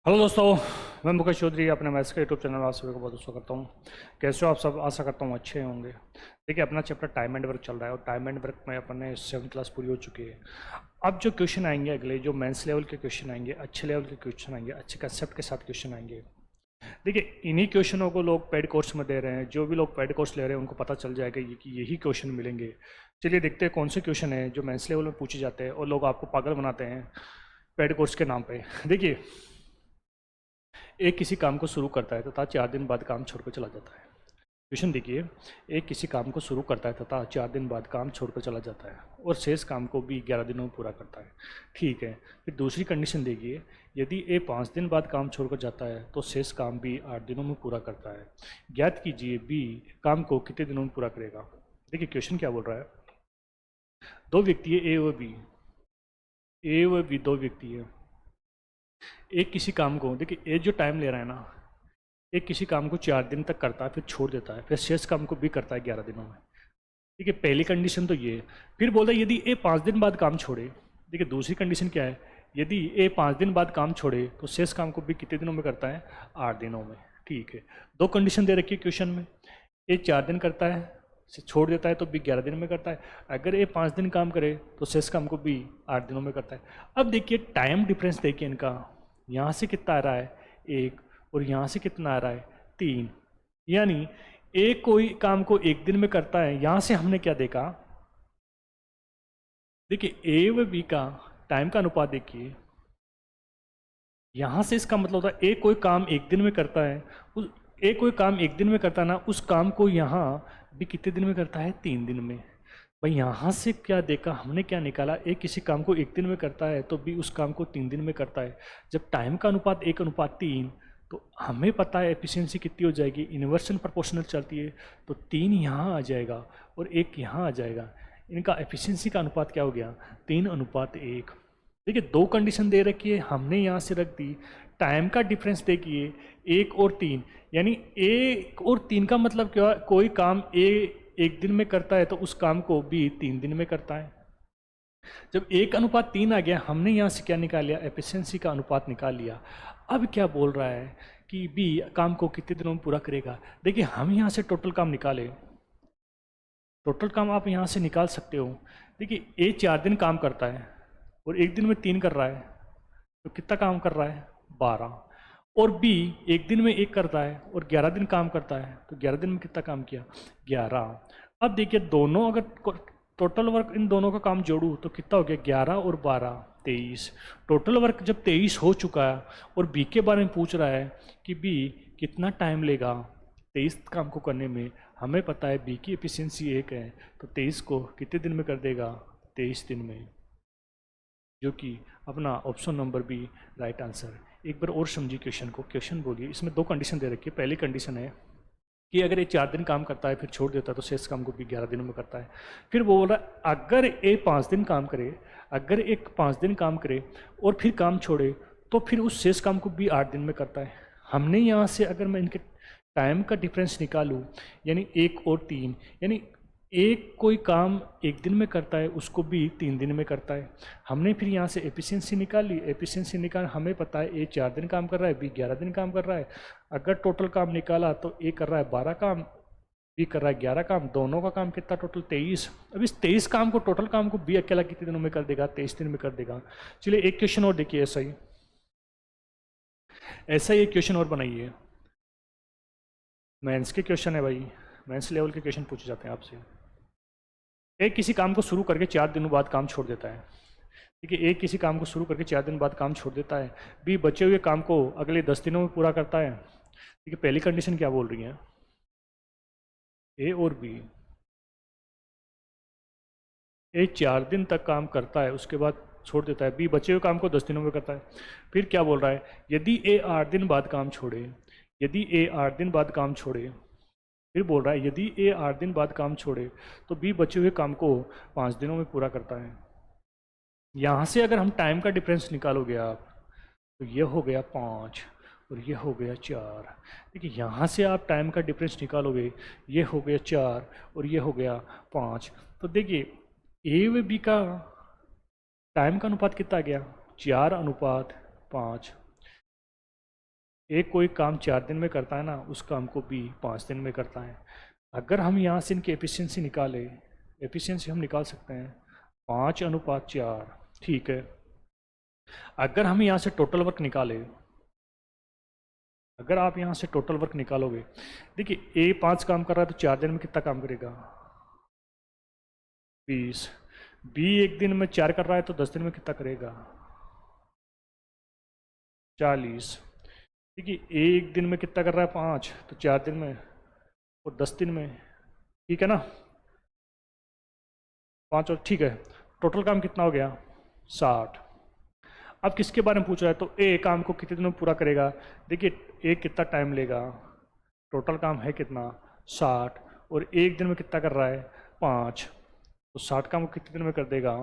Hello दोस्तों, मैं मुकेश चौधरी अपने मैथ्स के यूट्यूब चैनल में आप सभी को बहुत स्वागत करता हूँ। कैसे हो आप सब? आशा करता हूँ अच्छे होंगे। देखिए, अपना चैप्टर टाइम एंड वर्क चल रहा है और टाइम एंड वर्क में अपने 7th क्लास पूरी हो चुकी है। अब जो क्वेश्चन आएंगे अगले, जो मेंस लेवल के क्वेश्चन आएंगे, अच्छे लेवल के क्वेश्चन आएंगे, अच्छे कंसेप्ट के साथ क्वेश्चन आएंगे। देखिए, इन्हीं क्वेश्चनों को लोग पेड कोर्स में दे रहे हैं। जो भी लोग पेड कोर्स ले रहे हैं उनको पता चल जाएगा कि यही क्वेश्चन मिलेंगे। चलिए देखते हैं कौन से क्वेश्चन है जो मेंस लेवल में पूछे जाते हैं और लोग आपको पागल बनाते हैं पेड कोर्स के नाम पे। देखिए, एक किसी काम को शुरू करता है तथा 4 दिन बाद काम छोड़कर चला जाता है। क्वेश्चन देखिए, एक किसी काम को शुरू करता है तथा 4 दिन बाद काम छोड़कर चला जाता है और शेष काम को भी 11 दिनों में पूरा करता है। ठीक है, फिर दूसरी कंडीशन देखिए, यदि ए 5 दिन बाद काम छोड़कर जाता है तो शेष काम भी 8 दिनों में पूरा करता है। ज्ञात कीजिए बी काम को कितने दिनों में पूरा करेगा। देखिए, क्वेश्चन क्या बोल रहा है। दो व्यक्ति है, ए व बी दो व्यक्ति है। एक किसी काम को, देखिए ए जो टाइम ले रहा है ना, एक किसी काम को 4 दिन तक करता है, फिर छोड़ देता है, फिर शेष काम को भी करता है 11 दिनों में। ठीक है, पहली कंडीशन तो ये है। फिर बोलता है यदि ए 5 दिन बाद काम छोड़े। देखिए, दूसरी कंडीशन क्या है, यदि ए 5 दिन बाद काम छोड़े तो शेष काम को भी कितने दिनों में करता है? 8 दिनों में। ठीक है, दो कंडीशन दे रखी है क्वेश्चन में। ए 4 दिन करता है, छोड़ देता है तो भी 11 दिन में करता है। अगर ए 5 दिन काम करे तो शेष काम को भी 8 दिनों में करता है। अब देखिए टाइम डिफरेंस देखिए इनका, यहाँ से कितना आ रहा है 1 और यहाँ से कितना आ रहा है 3। यानी एक कोई काम को 1 दिन में करता है। यहाँ से हमने क्या देखा, देखिए ए व बी का टाइम का अनुपात देखिए। यहाँ से इसका मतलब होता है एक कोई काम 1 दिन में करता है, उस एक कोई काम 1 दिन में करता है ना, उस काम को यहाँ भी कितने दिन में करता है? 3 दिन में। भाई यहाँ से क्या देखा हमने, क्या निकाला, एक किसी काम को 1 दिन में करता है तो भी उस काम को 3 दिन में करता है। जब टाइम का अनुपात 1:3, तो हमें पता है एफिशिएंसी कितनी हो जाएगी, इन्वर्सन प्रोपोर्शनल चलती है, तो 3 यहाँ आ जाएगा और 1 यहाँ आ जाएगा। इनका एफिशिएंसी का अनुपात क्या हो गया? 3:1। देखिए, दो कंडीशन दे रखी है, हमने यहाँ से रख दी। टाइम का डिफरेंस देखिए 1 और 3, यानी 1 और 3 का मतलब क्या है, कोई काम ए 1 दिन में करता है तो उस काम को बी 3 दिन में करता है। जब 1:3 आ गया, हमने यहाँ से क्या निकाल लिया? एफिशिएंसी का अनुपात निकाल लिया। अब क्या बोल रहा है कि बी काम को कितने दिनों में पूरा करेगा। देखिए, हम यहाँ से टोटल काम निकाले, टोटल काम आप यहाँ से निकाल सकते हो। देखिए, ए 4 दिन काम करता है और 1 दिन में 3 कर रहा है, तो कितना काम कर रहा है? 12। और बी 1 दिन में 1 करता है और 11 दिन काम करता है, तो 11 दिन में कितना काम किया? 11। अब देखिए, दोनों अगर टोटल वर्क इन दोनों का काम जोड़ूँ तो कितना हो गया? 11 और 12 23। टोटल वर्क जब 23 हो चुका है और बी के बारे में पूछ रहा है कि बी कितना टाइम लेगा 23 काम को करने में, हमें पता है बी की एफिशिएंसी 1 है, तो 23 को कितने दिन में कर देगा? 23 दिन में, जो कि अपना option number B right answer. एक बार और समझिए क्वेश्चन को। क्वेश्चन बोलिए, इसमें दो कंडीशन दे रखी है। पहली कंडीशन है कि अगर ये 4 दिन काम करता है फिर छोड़ देता है तो शेष काम को भी 11 दिनों में करता है। फिर वो बोल रहा है अगर ये 5 दिन काम करे, अगर एक 5 दिन काम करे और फिर काम छोड़े तो फिर उस शेष काम को भी 8 दिन में करता है। हमने यहाँ से अगर मैं इनके टाइम का डिफरेंस निकालूँ, यानी 1 और 3, यानी एक कोई काम 1 दिन में करता है उसको भी 3 दिन में करता है। हमने फिर यहाँ से एफिशिएंसी निकाली, एफिशिएंसी निकाल, हमें पता है ए 4 दिन काम कर रहा है, बी 11 दिन काम कर रहा है। अगर टोटल काम निकाला तो ए कर रहा है 12 काम, बी कर रहा है 11 काम, दोनों का काम कितना? टोटल 23। अब इस 23 काम को, टोटल काम को बी अकेला कितने दिनों में कर देगा? 23 दिन में कर देगा। चलिए एक क्वेश्चन और देखिए, ऐसा ही एक क्वेश्चन और बनाइए। मेंस के क्वेश्चन है भाई, मेंस लेवल के क्वेश्चन पूछे जाते हैं आपसे। एक किसी काम को शुरू करके 4 दिनों बाद काम छोड़ देता है। ठीक है, एक किसी काम को शुरू करके 4 दिन बाद काम छोड़ देता है। बी बचे हुए काम को अगले 10 दिनों में पूरा करता है। ठीक है, पहली कंडीशन क्या बोल रही है? ए और बी, ए 4 दिन तक काम करता है उसके बाद छोड़ देता है, बी बचे हुए काम को 10 दिनों में करता है। फिर क्या बोल रहा है? यदि ए 8 दिन बाद काम छोड़े, यदि ए 8 दिन बाद काम छोड़े, फिर बोल रहा है यदि ए 8 दिन बाद काम छोड़े तो बी बचे हुए काम को 5 दिनों में पूरा करता है। यहाँ से अगर हम टाइम का डिफरेंस निकालोगे आप, तो ये हो गया 5 और ये हो गया 4। देखिए, यहाँ से आप टाइम का डिफरेंस निकालोगे, ये हो गया 4 और ये हो गया 5। तो देखिए, ए व बी का टाइम का अनुपात कितना आ गया? 4:5। ए कोई काम 4 दिन में करता है ना, उस काम को बी 5 दिन में करता है। अगर हम यहाँ से इनकी एफिशिएंसी निकालें, एफिशिएंसी हम निकाल सकते हैं 5:4, ठीक है। अगर हम यहाँ से टोटल वर्क निकालें, अगर आप यहाँ से टोटल वर्क निकालोगे, देखिए ए 5 काम कर रहा है तो 4 दिन में कितना काम करेगा, 20। बी 1 दिन में 4 कर रहा है तो 10 दिन में कितना करेगा, 40। देखिए ए 1 दिन में कितना कर रहा है, 5, तो 4 दिन में और 10 दिन में, ठीक है ना, 5 और, ठीक है। टोटल काम कितना हो गया, 60। अब किसके बारे में पूछ रहा है, तो ए काम को कितने दिनों में पूरा करेगा। देखिए ए कितना टाइम लेगा, टोटल काम है कितना, 60, और 1 दिन में कितना कर रहा है, 5, तो 60 काम को कितने दिन में कर देगा,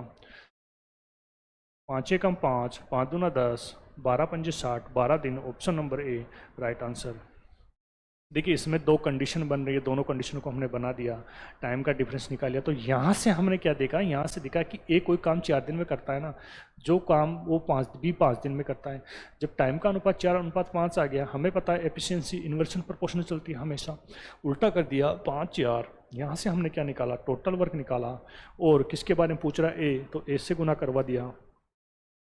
5 एकम 5, 5 दूना 10, 12 पंजे 60, 12 दिन। Option number A right answer. देखिए इसमें 2 कंडीशन बन रही है, दोनों कंडीशन को हमने बना दिया, टाइम का डिफरेंस निकाल लिया। तो यहाँ से हमने क्या देखा, यहाँ से देखा कि ए कोई काम 4 दिन में करता है ना, जो काम वो 5 दिन में करता है। जब टाइम का अनुपात 4:5 आ गया, हमें पता है एफिशिएंसी इन्वर्सन प्रोपोर्शनल चलती है हमेशा, उल्टा कर दिया 5:4। यहाँ से हमने क्या निकाला, टोटल वर्क निकाला, और किसके बारे में पूछ रहा है, ए, तो ए से गुना करवा दिया।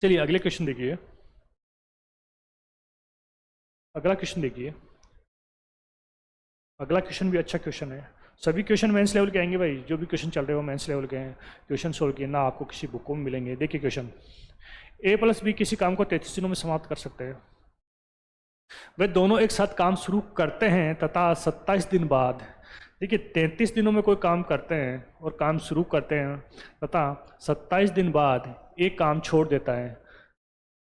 चलिए अगले क्वेश्चन देखिए, अगला क्वेश्चन देखिए। अगला क्वेश्चन भी अच्छा क्वेश्चन है। सभी क्वेश्चन मेंस लेवल के आएंगे भाई, जो भी क्वेश्चन चल रहे हो मेंस लेवल के हैं। क्वेश्चन सोल्व किए ना, आपको किसी बुक में मिलेंगे। देखिए क्वेश्चन, ए प्लस बी किसी काम को 33 दिनों में समाप्त कर सकते हैं। वे दोनों एक साथ काम शुरू करते हैं तथा 27 दिन बाद, देखिए 33 दिनों में कोई काम करते हैं और काम शुरू करते हैं तथा 27 दिन बाद एक काम छोड़ देता है,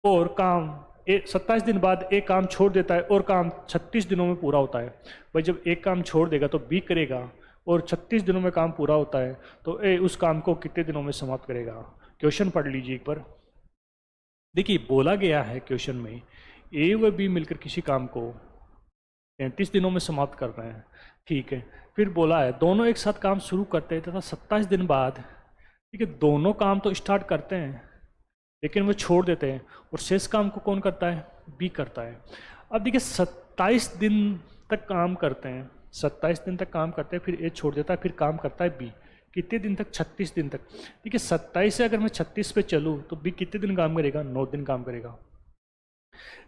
और काम 27 दिन बाद एक काम छोड़ देता है और काम 36 दिनों में पूरा होता है। भाई जब एक काम छोड़ देगा तो बी करेगा, और 36 दिनों में काम पूरा होता है तो ए उस काम को कितने दिनों में समाप्त करेगा। क्वेश्चन पढ़ लीजिए एक बार। देखिए बोला गया है क्वेश्चन में, ए व बी मिलकर किसी काम को 33 दिनों में समाप्त कर रहे हैं, ठीक है। फिर बोला है दोनों एक साथ काम शुरू करते हैं तथा 27 दिन बाद, ठीक है, दोनों काम तो स्टार्ट करते हैं लेकिन वो छोड़ देते हैं, और शेष काम को कौन करता है, बी करता है। अब देखिए 27 दिन तक काम करते हैं, 27 दिन तक काम करते हैं, फिर ए छोड़ देता है, फिर काम करता है बी। कितने दिन तक, 36 दिन तक। देखिए 27 से अगर मैं 36 पे चलूँ तो बी कितने दिन काम करेगा, 9 दिन काम करेगा।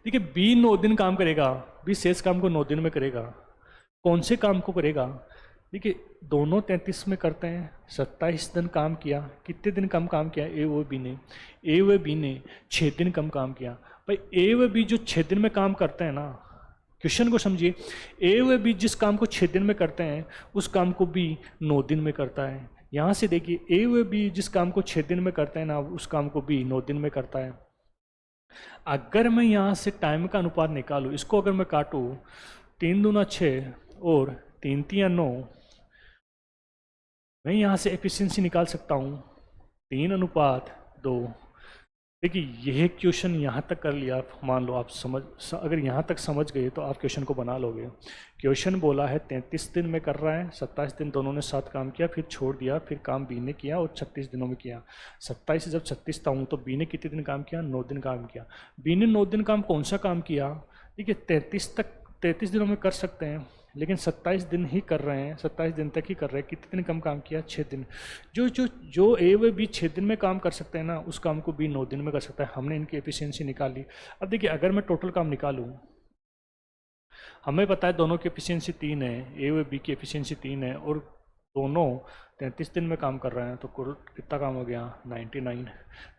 देखिए बी 9 दिन काम करेगा, बी शेष काम को 9 दिन में करेगा। कौन से काम को करेगा, देखिए दोनों 33 में करते हैं, 27 दिन काम किया, कितने दिन कम काम किया, ए व बी ने, ए व बी ने 6 दिन कम काम किया। भाई ए व बी जो 6 दिन में काम करते हैं ना, क्वेश्चन को समझिए, ए व बी जिस काम को 6 दिन में करते हैं उस काम को बी 9 दिन में करता है। यहाँ से देखिए ए व बी जिस काम को 6 दिन में करते हैं ना, उस काम को बी 9 दिन में करता है। अगर मैं यहाँ से टाइम का अनुपात निकालूँ, इसको अगर मैं काटूँ, 3 दूना 6 और 3 तियाँ 9, मैं यहाँ से एफिशिएंसी निकाल सकता हूँ 3:2। देखिए यह क्वेश्चन यहाँ तक कर लिया, मान लो आप अगर यहाँ तक समझ गए तो आप क्वेश्चन को बना लोगे। क्वेश्चन बोला है 33 दिन में कर रहा है, 27 दिन दोनों ने साथ काम किया, फिर छोड़ दिया, फिर काम बी ने किया और 36 दिनों में किया। 27 से जब 36 था तो बी ने कितने दिन काम किया, 9 दिन काम किया। बी ने 9 दिन काम कौन सा काम किया, देखिए 33 दिनों में कर सकते हैं, लेकिन 27 दिन ही कर रहे हैं, 27 दिन तक ही कर रहे हैं। कितने दिन कम काम किया, 6 दिन। जो जो जो ए व बी 6 दिन में काम कर सकते हैं ना, उस काम को बी 9 दिन में कर सकता है। हमने इनकी एफिशिएंसी निकाली। अब देखिए अगर मैं टोटल काम निकालूं, हमें पता है दोनों की एफिशिएंसी 3 है, ए व बी की एफिशिएंसी 3 है, और दोनों 33 दिन में काम कर रहे हैं, तो कुल कितना काम हो गया, 99।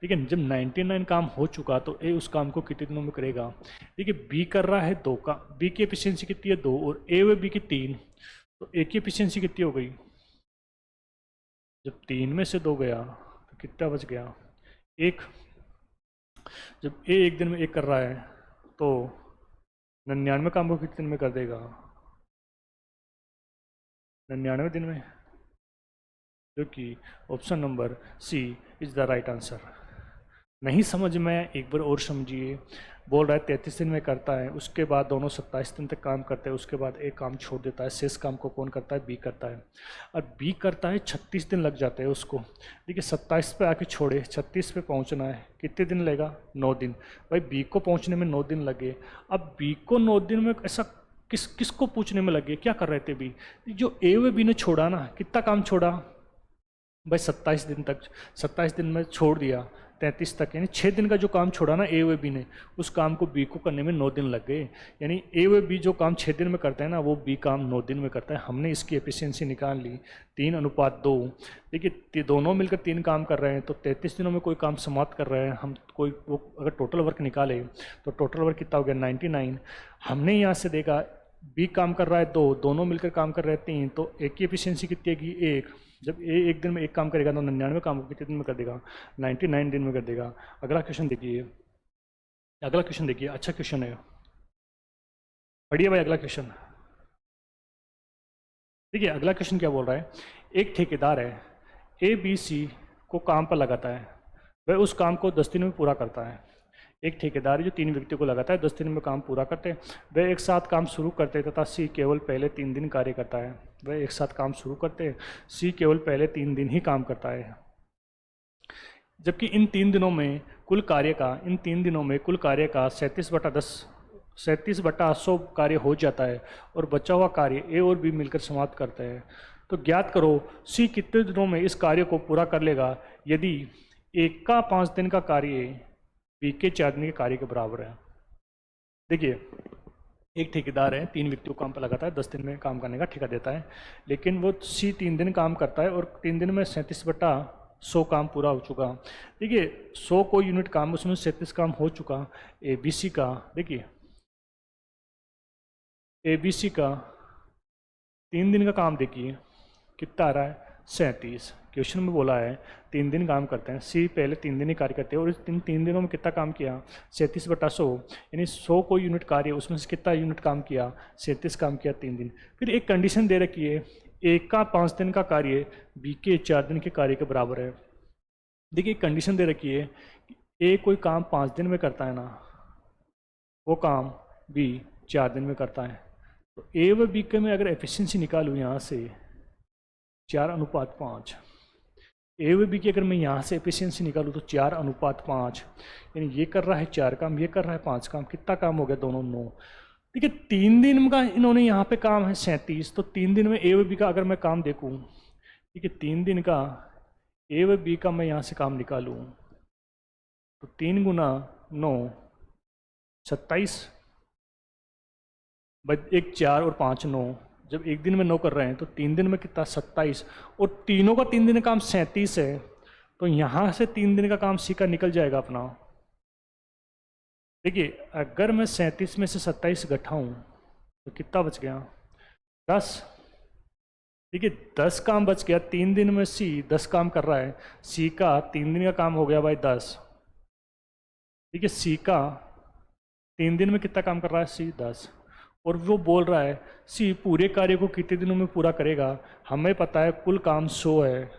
लेकिन जब 99 काम हो चुका तो ए उस काम को कितने दिनों में करेगा। देखिए बी कर रहा है 2 का, बी की एफिशिएंसी कितनी है, 2, और ए व बी की 3, तो ए की एफिशिएंसी कितनी हो गई। जब 3 में से 2 गया तो कितना बच गया, 1। जब ए 1 दिन में 1 कर रहा है तो 99 काम को कितने दिन में कर देगा, 99 दिन में, जो कि option number C is the right answer. नहीं समझ में एक बार और समझिए। बोल रहा है 33 दिन में करता है, उसके बाद दोनों 27 दिन तक काम करते हैं, उसके बाद एक काम छोड़ देता है। शेष काम को कौन करता है? बी करता है। और बी करता है 36 दिन लग जाते हैं उसको। देखिए 27 पे आके छोड़े, 36 पे पहुंचना है, कितने दिन लगेगा? 9 दिन। भाई बी को पहुंचने में 9 दिन लगे। अब बी को 9 दिन में ऐसा किसको पूछने में लगे? क्या कर रहे थे बी? जो ए व बी ने छोड़ा ना, कितना काम छोड़ा भाई? 27 दिन तक, 27 दिन में छोड़ दिया 33 तक, यानी 6 दिन का जो काम छोड़ा ना ए व बी ने, उस काम को बी को करने में 9 दिन लग गए। यानी ए व बी जो काम 6 दिन में करता है ना, वो बी काम 9 दिन में करता है। हमने इसकी एफिशिएंसी निकाल ली 3:2। देखिए दोनों मिलकर 3 काम कर रहे हैं, तो 33 दिनों में कोई काम समाप्त कर रहे हैं हम। कोई वो अगर टोटल वर्क निकाले तो टोटल वर्क कितना हो गया? 99। हमने यहाँ से देखा बी काम कर रहा है 2, दोनों मिलकर काम कर रहे हैं 3, तो एक की एफिशिएंसी कितनी होगी? 1। जब ए एक दिन में एक काम करेगा तो 99 काम को कितने दिन में कर देगा? 99 दिन में कर देगा। अगला क्वेश्चन देखिए, अगला क्वेश्चन देखिए, अच्छा क्वेश्चन है, पढ़िए भाई अगला क्वेश्चन। देखिए अगला क्वेश्चन क्या बोल रहा है? एक ठेकेदार है, ए बी सी को काम पर लगाता है, वह उस काम को 10 दिन में पूरा करता है। एक ठेकेदार जो 3 व्यक्तियों को लगाता है, 10 दिन में काम पूरा करते हैं। वह एक साथ काम शुरू करते हैं तथा सी केवल पहले 3 दिन कार्य करता है। वह एक साथ काम शुरू करते हैं, सी केवल पहले 3 दिन ही काम करता है। जबकि इन 3 दिनों में कुल कार्य का 37/100 कार्य हो जाता है और बचा हुआ कार्य ए और बी मिलकर समाप्त करते हैं। तो ज्ञात करो सी कितने दिनों में इस कार्य को पूरा कर लेगा यदि ए का 5 दिन का कार्य बी के 4 दिन के कार्य के बराबर है। देखिए एक ठेकेदार है, 3 व्यक्तियों को काम पर लगाता है, 10 दिन में काम करने का ठेका देता है, लेकिन वो सी 3 दिन काम करता है और 3 दिन में 37/100 काम पूरा हो चुका। देखिए 100 को यूनिट काम, उसमें 37 काम हो चुका। ए बी सी का देखिए, ए बी सी का 3 दिन का काम देखिए कितना आ रहा है? 37। क्वेश्चन में बोला है 3 दिन काम करते हैं, सी पहले 3 दिन ही कार्य करते हैं और इस 3 दिनों में कितना काम किया? 37/100, यानी 100 को यूनिट कार्य, उसमें से कितना यूनिट काम किया? 37 काम किया 3 दिन। फिर एक कंडीशन दे रखी है, ए का 5 दिन का कार्य बी के 4 दिन के कार्य के बराबर है। देखिए कंडीशन दे रखी है, ए कोई काम 5 दिन में करता है ना, वो काम बी 4 दिन में करता है। तो ए व बी के में अगर एफिशिएंसी निकालूँ यहाँ से 4:5, ए व बी की अगर मैं यहाँ से एफिशिएंसी निकालूँ तो 4:5, यानी ये कर रहा है 4 काम, ये कर रहा है 5 काम, कितना काम हो गया दोनों? 9। देखिए 3 दिन का इन्होंने यहाँ पे काम है 37, तो 3 दिन में ए व बी का अगर मैं काम देखूँ, ठीक है 3 दिन का ए व बी का मैं यहाँ से काम निकालूँ तो 3 × 9 27, एक 4 और 5 9। जब एक दिन में 9 कर रहे हैं तो 3 दिन में कितना? 27, और तीनों का 3 दिन का काम 37 है, तो यहाँ से 3 दिन का काम सी का निकल जाएगा अपना। देखिए अगर मैं 37 में से 27 घटाऊँ तो कितना बच गया? 10। देखिए 10 काम बच गया। 3 दिन में सी 10 काम कर रहा है, सी का 3 दिन का काम हो गया भाई 10। ठीक है, सी का 3 दिन में कितना काम कर रहा है? सी 10। और वो बोल रहा है सी पूरे कार्य को कितने दिनों में पूरा करेगा? हमें पता है कुल काम 100 है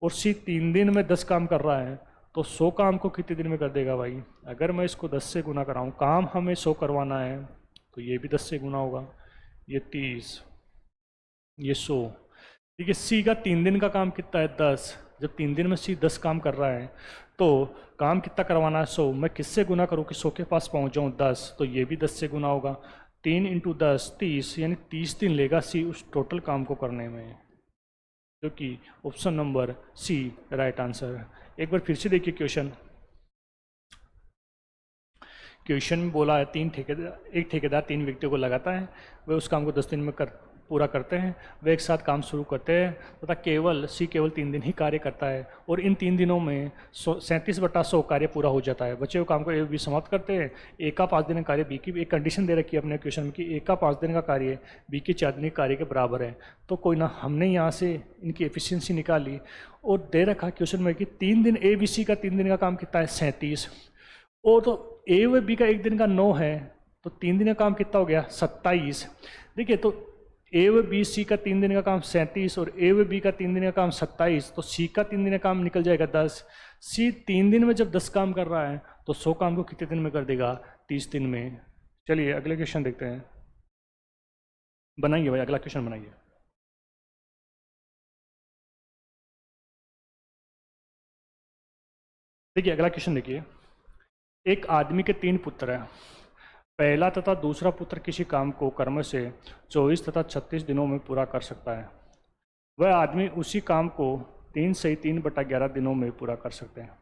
और सी 3 दिन में 10 काम कर रहा है, तो 100 काम को कितने दिन में कर देगा भाई? अगर मैं इसको 10 से गुना कराऊँ, काम हमें 100 करवाना है तो ये भी 10 से गुना होगा, ये 30, ये 100। ठीक है, सी का 3 दिन का काम कितना है? 10। जब 3 दिन में सी 10 काम कर रहा है तो काम कितना करवाना है? 100। मैं किससे गुना करूँ कि 100 के पास पहुँच जाऊँ? 10, तो ये भी 10 से गुना होगा। 3 × 10 30, यानी 30 दिन लेगा सी उस टोटल काम को करने में, जो कि option number C right answer है। एक बार फिर से देखिए क्वेश्चन। क्वेश्चन में बोला है एक ठेकेदार 3 व्यक्तियों को लगाता है, वे उस काम को 10 दिन में पूरा करते हैं। वे एक साथ काम शुरू करते हैं तथा सी केवल 3 दिन ही कार्य करता है और इन 3 दिनों में 37/100 कार्य पूरा हो जाता है। बचे हुए काम को ए बी समाप्त करते हैं। ए का 5 दिन का कार्य बी की, एक कंडीशन दे रखी है अपने क्वेश्चन में कि ए का 5 दिन का कार्य बी के 4 दिन के कार्य के बराबर है। तो कोई ना, हमने यहाँ से इनकी एफिशिएंसी निकाली और दे रखा क्वेश्चन में कि 3 दिन ए बी सी का 3 दिन का काम कितना है? 37, और तो ए व बी का 1 दिन का 9 है, तो 3 दिन का काम कितना हो गया? 27। देखिए तो ए व बी सी का 3 दिन का काम 37 और ए व बी का 3 दिन का काम 27, तो सी का 3 दिन का काम निकल जाएगा 10। सी 3 दिन में जब 10 काम कर रहा है तो 100 काम को कितने दिन में कर देगा? 30 दिन में। चलिए अगले क्वेश्चन देखते हैं, बनाइए भाई अगला क्वेश्चन बनाइए। देखिए अगला क्वेश्चन देखिए, एक आदमी के 3 पुत्र हैं। पहला तथा दूसरा पुत्र किसी काम को कर्म से 24 तथा 36 दिनों में पूरा कर सकता है। वह आदमी उसी काम को 3 से 3/11 दिनों में पूरा कर सकते हैं।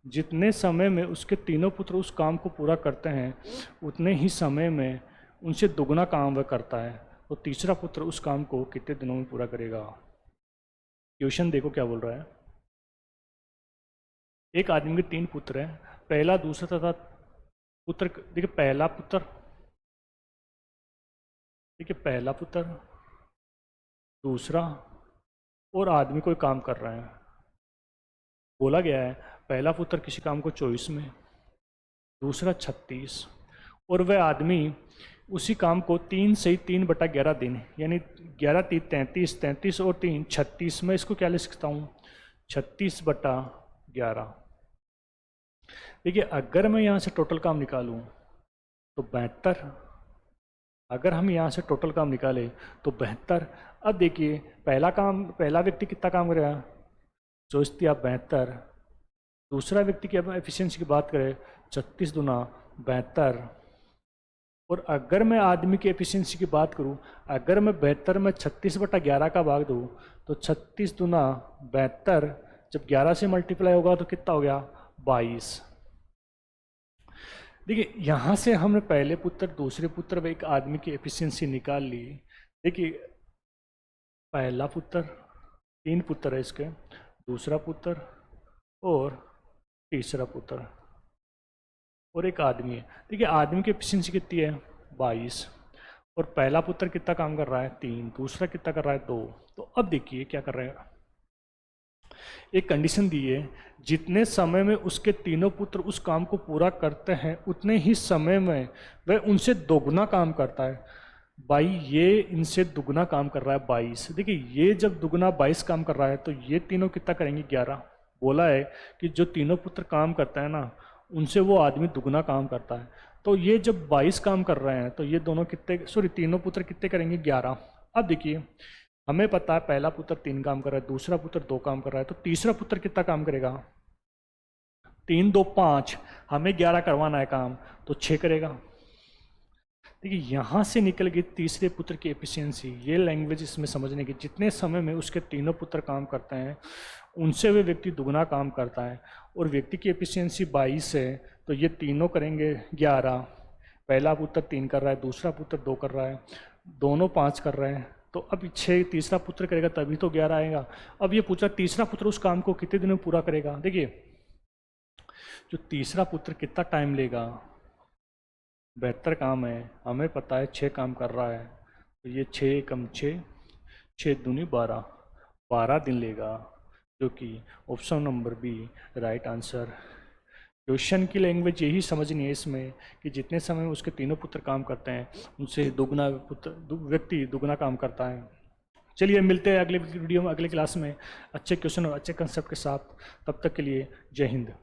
जितने समय में उसके तीनों पुत्र उस काम को पूरा करते हैं, उतने ही समय में उनसे दुगना काम वह करता है। तो तीसरा पुत्र उस काम को कितने दिनों में पूरा करेगा? क्वेश्चन देखो क्या बोल रहा है। एक आदमी के 3 पुत्र हैं, पहला दूसरा तथा पुत्र, देखिए पहला पुत्र, दूसरा और आदमी कोई काम कर रहे हैं। बोला गया है पहला पुत्र किसी काम को 24 में, दूसरा 36, और वह आदमी उसी काम को 3 से 3/11 दिन, यानी 11 3 33, 33 और 3 36 में, इसको क्या लिख सकता हूँ? 36/11। देखिए अगर मैं यहाँ से टोटल काम निकालूं तो 72, अगर हम यहाँ से टोटल काम निकालें तो 72। अब देखिए पहला व्यक्ति कितना काम करेगा? 24 या 72। दूसरा व्यक्ति की अब एफिशिएंसी की बात करें 36 दूना 72। और अगर मैं आदमी की एफिशिएंसी की बात करूं, अगर मैं 72 में 36/11 का भाग दूं तो 36 दूना 72 जब 11 से मल्टीप्लाई होगा तो कितना हो गया? 22। देखिए यहाँ से हमने पहले पुत्र, दूसरे पुत्र व एक आदमी की एफिशिएंसी निकाल ली। देखिए पहला पुत्र, 3 पुत्र है इसके, दूसरा पुत्र और तीसरा पुत्र और एक आदमी है। देखिए आदमी की एफिशिएंसी कितनी है? 22। और पहला पुत्र कितना काम कर रहा है? 3। दूसरा कितना कर रहा है? 2। तो अब देखिए क्या कर रहे हैं, एक कंडीशन दी है, जितने समय में उसके तीनों पुत्र उस काम को पूरा करते हैं, उतने ही समय में वह उनसे दोगुना काम करता है। भाई ये इनसे दुगना काम कर रहा है 22। देखिए ये जब दुगना 22 काम कर रहा है तो ये तीनों कितना करेंगे? 11। बोला है कि जो तीनों पुत्र काम करता है ना, उनसे वो आदमी दुगना काम करता है। तो ये जब 22 काम कर रहे हैं तो ये दोनों तीनों पुत्र कितने करेंगे? 11। अब देखिए हमें पता है पहला पुत्र 3 काम कर रहा है, दूसरा पुत्र 2 काम कर रहा है, तो तीसरा पुत्र कितना काम करेगा? 3 2 5, हमें 11 करवाना है काम, तो 6 करेगा। देखिए यहाँ से निकल गई तीसरे पुत्र की एफिशिएंसी। ये लैंग्वेज इसमें समझने की, जितने समय में उसके तीनों पुत्र काम करते हैं उनसे वे व्यक्ति दुगना काम करता है। और व्यक्ति की एफिशिएंसी 22 है, तो ये तीनों करेंगे 11। पहला पुत्र 3 कर रहा है, दूसरा पुत्र 2 कर रहा है, दोनों 5 कर रहे हैं, तो अब 6 तीसरा पुत्र करेगा तभी तो 11 आएगा। अब ये पूछा तीसरा पुत्र उस काम को कितने दिन में पूरा करेगा। देखिए जो तीसरा पुत्र कितना टाइम लेगा? 72 काम है, हमें पता है 6 काम कर रहा है, तो ये 6 कम 6, 6 दूनी 12, 12 दिन लेगा, जो कि option number B right answer. Question की लैंग्वेज यही समझनी है इसमें कि जितने समय में उसके तीनों पुत्र काम करते हैं उनसे दुगना व्यक्ति दुगना काम करता है। चलिए मिलते हैं अगले वीडियो में, अगले क्लास में अच्छे क्वेश्चन और अच्छे कंसेप्ट के साथ। तब तक के लिए जय हिंद।